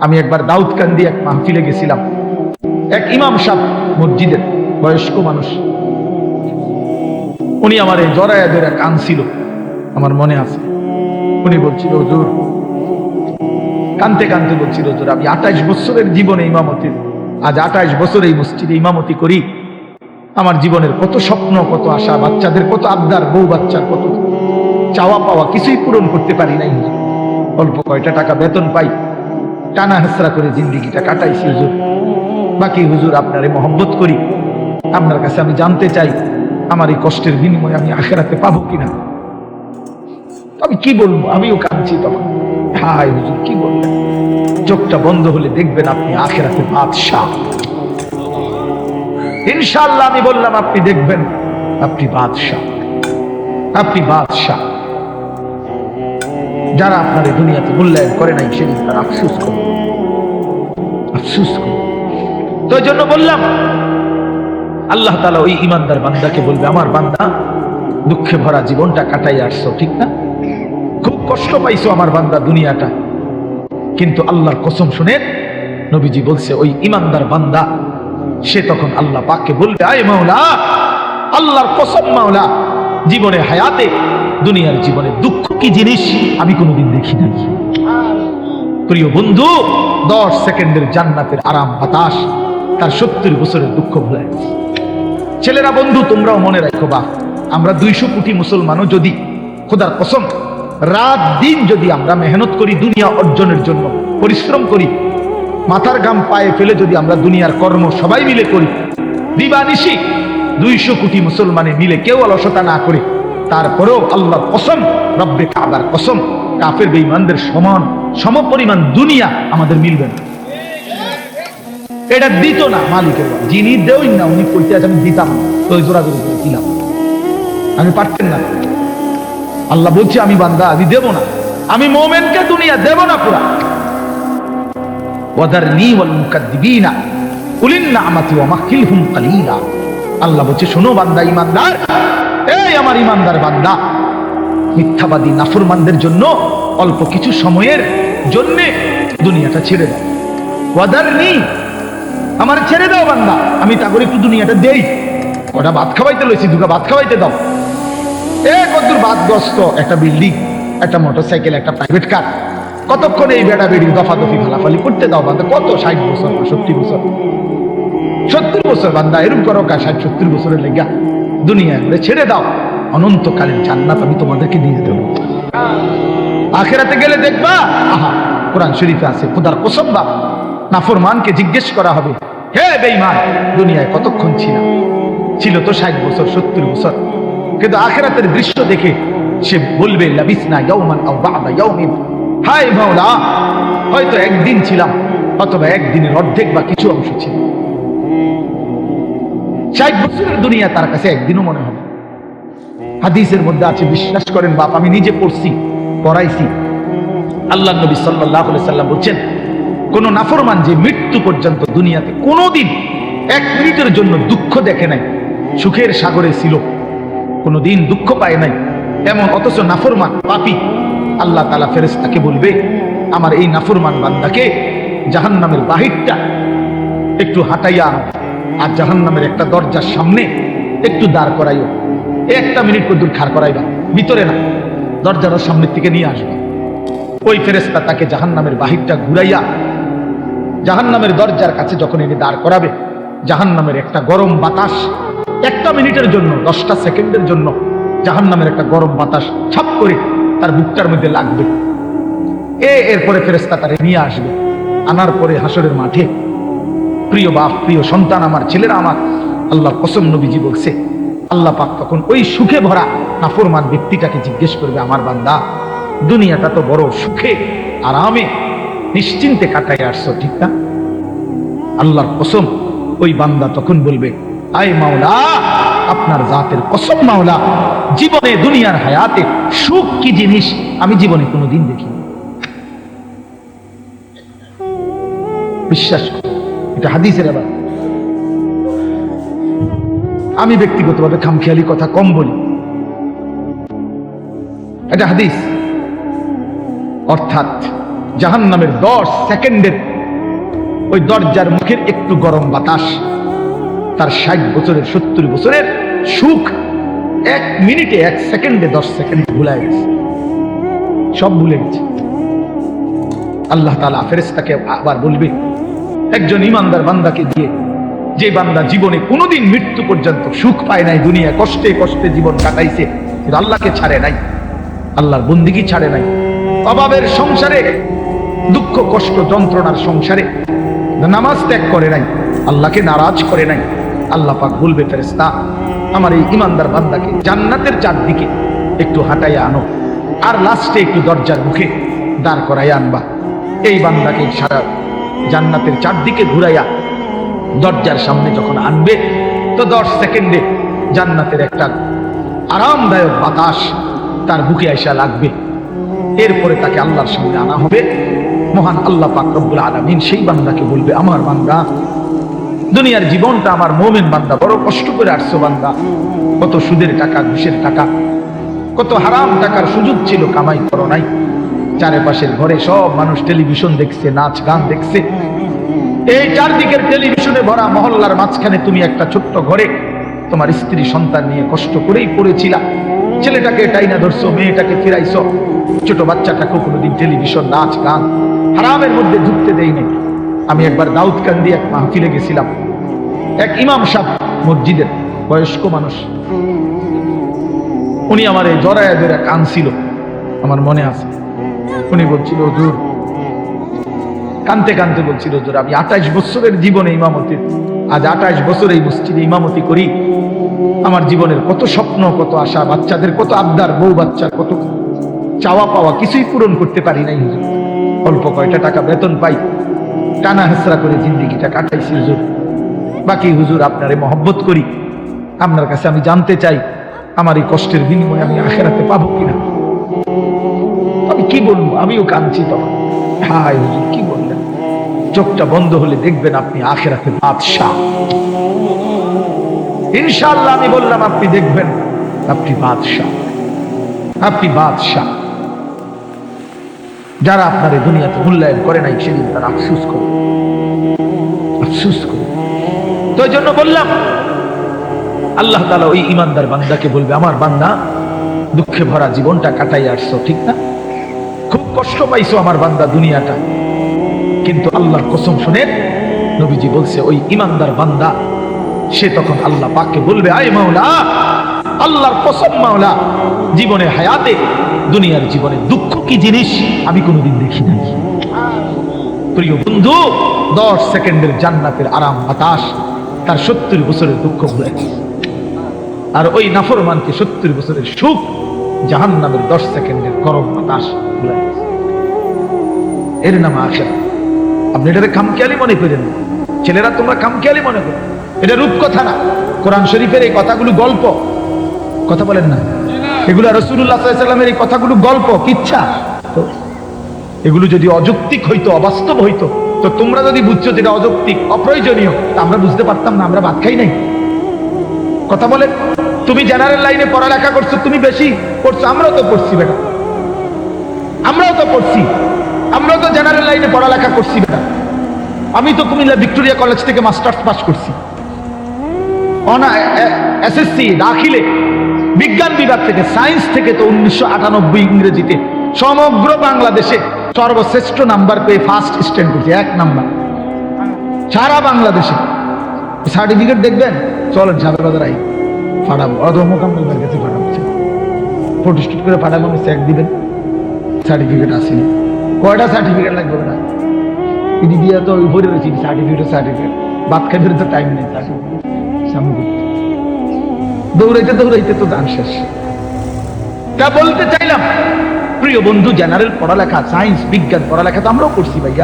আমি একবার দাউদকান্দি এক মাহফিলে গেছিলাম, এক ইমাম সাহেব মসজিদের বয়স্ক মানুষ, উনি আমার এই জড়ায়া ধরে কাঁদছিল, আমার মনে আছে। উনি বলছিল, হুজুর, কানতে কানতে বলছিল, হুজুর আমি 28 বছরের জীবনে ইমামতি, আজ 28 বছর এই মসজিদে ইমামতি করি, আমার জীবনের কত স্বপ্ন, কত আশা, বাচ্চাদের কত আবদার, বউ বাচ্চার কত চাওয়া পাওয়া, কিছুই পূরণ করতে পারি নাই হুজুর। অল্প কয়টা টাকা বেতন পাই, টানা হেসরা করে জিন্দিগিটা কাটাইছি হুজুর। বাকি হুজুর আপনারে মহব্বত করি, আপনার কাছে আমি জানতে চাই আমার এই কষ্টের বিনিময়ে আমি আখিরাতে পাবো কিনা। আমি কি বলবো, আমিও কাঁদছি তখন। হায় হুজুর, কি বলবেন, চোখটা বন্ধ হলে দেখবেন আপনি আখিরাতে বাদশাহ। ইনশাআল্লাহ আমি বললাম, আপনি দেখবেন আপনি বাদশাহ, আপনি বাদশাহ। যারা আপনার এই দুনিয়াতে মূল্যায়ন করে নাই সেদিন তার আফসোস করে, আফসোস করে। তো এই জন্য বললাম, আল্লাহ তাআলা ওই ইমানদার বান্দাকে বলবে, আমার বান্দা দুঃখে ভরা জীবনটা কাটাই আসছো, ঠিক না? খুব কষ্ট পাইছো আমার বান্দা দুনিয়াটা, কিন্তু আল্লাহর কসম শুনে নবীজি বলছে, ওই ইমানদার বান্দা সে তখন আল্লাহ পাককে বলবে, আয় মাওলা, আল্লাহর কসম মাওলা, জীবনে হায়াতে, দুনিয়ার জীবনে দুঃখ কি জিনিস আমি কোনোদিন দেখি নাই। প্রিয় বন্ধু, 10 সেকেন্ডের জান্নাতের আরাম বাতাস তার 70 বছরের দুঃখ ভুলায়। ছেলেরা, বন্ধু, তোমরাও মনে রাখো, বা আমরা 200 কোটি মুসলমানও যদি খোদার কসম রাত দিন যদি আমরা মেহনত করি, দুনিয়া অর্জনের জন্য পরিশ্রম করি, মাথার ঘাম পায়ে ফেলে যদি আমরা দুনিয়ার কর্ম সবাই মিলে করি, দিবানিশি 200 কোটি মুসলমানে মিলে কেউ অলসতা না করে, তারপরেও আল্লাহর কসম, রব্বে কাবার কসম, কাফের বেঈমানদের সমান সমপরিমাণ দুনিয়া আমাদের মিলবে না। এটা দিত না মালিকের, যিনি দেওই না উনি কইতে আছে আমি দিতাম না, তো জোরাজোরি করে দিলাম, আমি পারতেন না। আল্লাহ বলছে, আমি বান্দা আমি দেব না, আমি মুমিনকে দুনিয়া দেব না পুরা। ওয়াদারনি ওয়াল মুকাদ্দিবিনা উলিন নি'মাতি ওয়া মাহহিলহুম কালিলা। আল্লাহ বলছে, শোনো বান্দা ইমানদার, এই আমার ইমানদার বান্দা, মিথ্যাবাদী নাফরমানদের জন্য অল্প কিছু সময়ের জন্য দুনিয়াটা ছেড়ে দাও। ওয়াদারনি, আমার ছেড়ে দাও বান্দা, আমি তা করে একটু দুনিয়াটা দেই, ওটা ভাত খাওয়াইতে লইছি, দুটো ভাত খাওয়াইতে দাও। কতদূর বাদগ্রস্ত একটা বিল্ডিং, একটা মোটরসাইকেল, একটা প্রাইভেট কার, কতক্ষণ এই বেড়া বেড়ি দফাদফি ফালাফালি করতে দাও বান্দা। কত 60 বছর, 70 বছর, 70 বছর বান্দা এরকম করো, 60-70 বছরের লেগা দুনিয়া ছেড়ে দাও, অনন্তকালীন জান্নাত আমি তোমাদেরকে দিয়ে দেব। আখিরাতে গেলে দেখবা, আহা, কোরআন শরীফে আছে, খোদার কসম বা নাফরমানকে জিজ্ঞেস করা হবে, হে বেঈমান, দুনিয়ায় কতক্ষণ ছিল তো 60 বছর, 70 বছর, কিন্তু আখিরাতের দৃশ্য দেখে সে বলবে, লাবিসনা ইয়াওমান আও বা'দা ইয়াওমিন, হায় মাওলা, হয়তো একদিন ছিলাম, অথবা একদিনের অর্ধেক বা কিছু অংশ ছিল। 60 বছরের দুনিয়া তার কাছে একদিনও মনে হবে। হাদিসের মধ্যে আছে, বিশ্বাস করেন বাপ, আমি নিজে পড়ছি, পড়াইছি, আল্লাহ নবী সাল্লাল্লাহু আলাইহি সাল্লাম বলছেন, কোন নাফরমান যে মৃত্যু পর্যন্ত দুনিয়াতে কোনোদিন 1 মিনিটের জন্য দুঃখ দেখে নাই, সুখের সাগরে ছিল, কোনোদিন দুঃখ পায় নাই এমন, অথচ নাফরমান পাপী, আল্লাহ তাআলা ফেরেশতাকে বলবে, আমার এই নাফরমান বান্দাকে জাহান্নামের বাহিরটা একটু হাঁটাইয়া আর জাহান্নামের একটা দরজার সামনে একটু দাঁড় করাইও, 1 মিনিট কদ্দুর খাড় করাইবা, ভিতরে না, দরজার সামনের থেকে নিয়ে আসবা। ওই ফেরেশতা তাকে জাহান্নামের বাহিরটা ঘুরাইয়া জাহান্নামের দরজার কাছে যখন এনে দাঁড় করাবে, জাহান্নামের একটা গরম বাতাস 1 মিনিটের জন্য, 10টা সেকেন্ডের জন্য জাহান্নামের একটা গরম বাতাস ছাপ করে তার বুকটার মধ্যে লাগবে। এরপরে ফেরেশতা তারে নিয়ে আসবে, আনার পরে হাসরের মাঠে, প্রিয় বাপ, প্রিয় সন্তান, আমার ছেলেরা, আমার আল্লাহর কসম, নবীজি বলছে, আল্লাহ পাক তখন ওই সুখে ভরা নাফরমান ব্যক্তিটাকে জিজ্ঞেস করবে, আমার বান্দা, দুনিয়াটা তো বড় সুখে আরামে নিশ্চিন্তে কাটাই আসছো, ঠিক না? আল্লাহর কসম, ওই বান্দা তখন বলবে, আয় মাওলা, আপনার জাতের কসম মাওলা, জীবনে দুনিয়ার হায়াতে সুখ কি জিনিস আমি জীবনে কোনোদিন দেখিনি। বিশ্বাস করো, এটা হাদিসের। আবার আমি ব্যক্তিগতভাবে খামখেয়ালি কথা কম বলি, এটা হাদিস। অর্থাৎ জাহান্নামের 10 সেকেন্ডের ওই দরজার মুখের একটু গরম বাতাস তার 60 বছরের 70 বছরের সুখ 1 মিনিটে 1 সেকেন্ডে 10 সেকেন্ড ভুলে গেছে, সব ভুলে গেছে। আল্লাহ তাআলা ফেরেশতাকে আবার বলবে একজন ইমানদার বান্দাকে দিয়ে, যে বান্দা জীবনে কোনোদিন মৃত্যু পর্যন্ত সুখ পায় নাই, দুনিয়ায় কষ্টে কষ্টে জীবন কাটাইছে, কিন্তু আল্লাহকে ছাড়ে নাই, আল্লাহর বন্দিগি ছাড়ে নাই, অভাবের সংসারে, দুঃখ কষ্ট যন্ত্রণার সংসারে নামাজ ত্যাগ করে নাই, আল্লাহকে নারাজ করে নাই, আল্লাহ পাক বলবে ফেরেশতা আমার এই ইমানদার বান্দাকে জান্নাতের চারদিকে একটু হাঁটাইয়া আনো, আর লাস্টে একটু দরজার মুখে দাঁড় করাইয়া আনবা। এই বান্দাকে সারা জান্নাতের চারদিকে ঘুরাইয়া দরজার সামনে যখন আনবে, তো 10 সেকেন্ডে জান্নাতের একটা আরামদায়ক বাতাস তার বুকে আইসা লাগবে। এরপরে তাকে আল্লাহর সামনে আনা হবে। মহান আল্লাহ পাক রব্বুল আলামিন সেই বান্দাকে বলবে আমার বান্দা, দুনিয়ার জীবনটা আমার মুমিন বান্দা বড় কষ্ট করে আসছো বান্দা, কত সুদের টাকা ঘুষের টাকা, কত হারাম টাকার সুযোগ ছিল, কামাই করো নাই, চারপাশের ঘরে সব মানুষ টেলিভিশন দেখছে, নাচ গান দেখছে, এই চারদিকের টেলিভিশনে ভরা মহল্লার মাঝখানে তুমি একটা ছোট্ট ঘরে তোমার স্ত্রী সন্তান নিয়ে কষ্ট করেই পড়েছিলা, ছেলেটাকে টাইনা ধরছো, মেয়েটাকে ফিরাইছো, ছোট বাচ্চাটাকে কোনোদিন টেলিভিশন নাচ গান হারামের মধ্যে ঢুকতে দেই নাই। আমি একবার দাউদকান্দি এক মাহফিলে গেছিলাম, এক ইমাম সাহেব মসজিদের বয়স্ক মানুষ, উনি আমার এই জড়ায়া জড়া কাঁদছিল, আমার মনে আছে। উনি বলছিল হুজুর, কানতে কানতে বলছিল হুজুর আমি 28 বছরের জীবনে ইমামতি, আজ 28 বছর এই মসজিদে ইমামতি করি, আমার জীবনের কত স্বপ্ন, কত আশা, বাচ্চাদের কত আবদার, বউ বাচ্চার কত চাওয়া পাওয়া, কিছুই পূরণ করতে পারি নাই হুজুর, অল্প কয়টা টাকা বেতন পাই, টানা হেসরা করে জিন্দিগিটা কাটাইছি হুজুর। বাকি হুজুর আপনারে মহব্বত করি, আপনার কাছে আমি জানতে চাই আমার এই কষ্টের বিনিময়ে আমি আখিরাতে পাবো কিনা। আমি কি বলবো, আমিও কাঁদছি তখন। হায় হুজুর কি বললেন, চোখটা বন্ধ হলে দেখবেন আপনি আখিরাতে বাদশাহ। ইনশাআল্লাহ আমি বললাম আপনি দেখবেন আপনি বাদশাহ, আপনি বাদশাহ। যারা আপনার এই দুনিয়াতে মূল্যায়ন করে নাই সেদিন তারা আফসুস করে, আফসুস করে। তো এই জন্য বললাম আল্লাহ তাআলা ওই ইমানদার বান্দাকে বলবে আমার বান্দা দুঃখে ভরা জীবনটা কাটাই আসছো, ঠিক না, খুব কষ্ট পাইছো আমার বান্দা দুনিয়াটা, কিন্তু আল্লাহর কসম শুনেন নবীজি বলছে ওই ইমানদার বান্দা সে তখন আল্লাহ পাককে বলবে আয় মাওলা, আল্লাহর কসম মাওলা, জীবনে হায়াতে দুনিয়ার জীবনে দুঃখ কি জিনিস আমি কোনোদিন দেখি নাই। প্রিয় বন্ধু, 10 সেকেন্ডের জান্নাতের আরাম বাতাস তার 70 বছরের দুঃখ ভুলে গেছে, আর ওই নাফরমানকে 70 বছরের সুখ জাহান্নামের 10 সেকেন্ডের গরম বাতাস ভুলে গেছে। এর নাম আখিরাত। আপনি এটাকে খামখেয়ালি মনে করেন, ছেলেরা তোমরা খামখেয়ালি মনে করো, এটা রূপকথা না। কোরআন শরীফের এই কথাগুলো গল্প, কথা বলেন না, এগুলো রাসূলুল্লাহ সাল্লাল্লাহু আলাইহি ওয়াসাল্লামের এই কথাগুলো গল্প, কিচ্ছা। তো এগুলো যদি অযৌক্তিক হইতো, অবাস্তব হইতো, তো তোমরা যদি বুঝছো যেটা অযৌক্তিক, অপ্রয়োজনীয়, তা আমরা বুঝতে পারতাম না, আমরা ভাত খাই নাই। কথা বলেন, তুমি জেনারেল লাইনে পড়ালেখা করছো, তুমি বেশি পড়ছো, আমরাও তো পড়ছি বেটা, আমরাও তো পড়ছি, আমরাও তো জেনারেল লাইনে পড়ালেখা করছি বেটা। আমি তো কুমিল্লা ভিক্টোরিয়া কলেজ থেকে মাস্টার্স পাস করছি, এসএসসি দাখিলে বিজ্ঞান বিভাগ থেকে, সায়েন্স থেকে তো 1998 ইংরেজিতে সমগ্র বাংলাদেশে সর্বশ্রেষ্ঠ নাম্বার পেয়ে ফার্স্ট স্ট্যান্ড করছি, 1 নাম্বার সারা বাংলাদেশে। সার্টিফিকেট দেখবেন, চলেন সাদা বাজার আই ফাটাবো, অধমকামের কাছে ফাটাবো, ফটোস্টুট করে ফাটাবো, আমি চেক দিবেন, সার্টিফিকেট আসেনি। কয়টা সার্টিফিকেট লাগবে না, ইডি দিয়া তো ওই ভরে রয়েছি সার্টিফিকেট, ভাত খাইতে তো টাইম নেই, সামনে দৌড়াইতে দৌড়াইতে তো দান শেষ। তা বলতে চাইলাম প্রিয় বন্ধু, জেনারেল পড়ালেখা, সায়েন্স বিজ্ঞান পড়ালেখা তো আমরাও করছি ভাইয়া,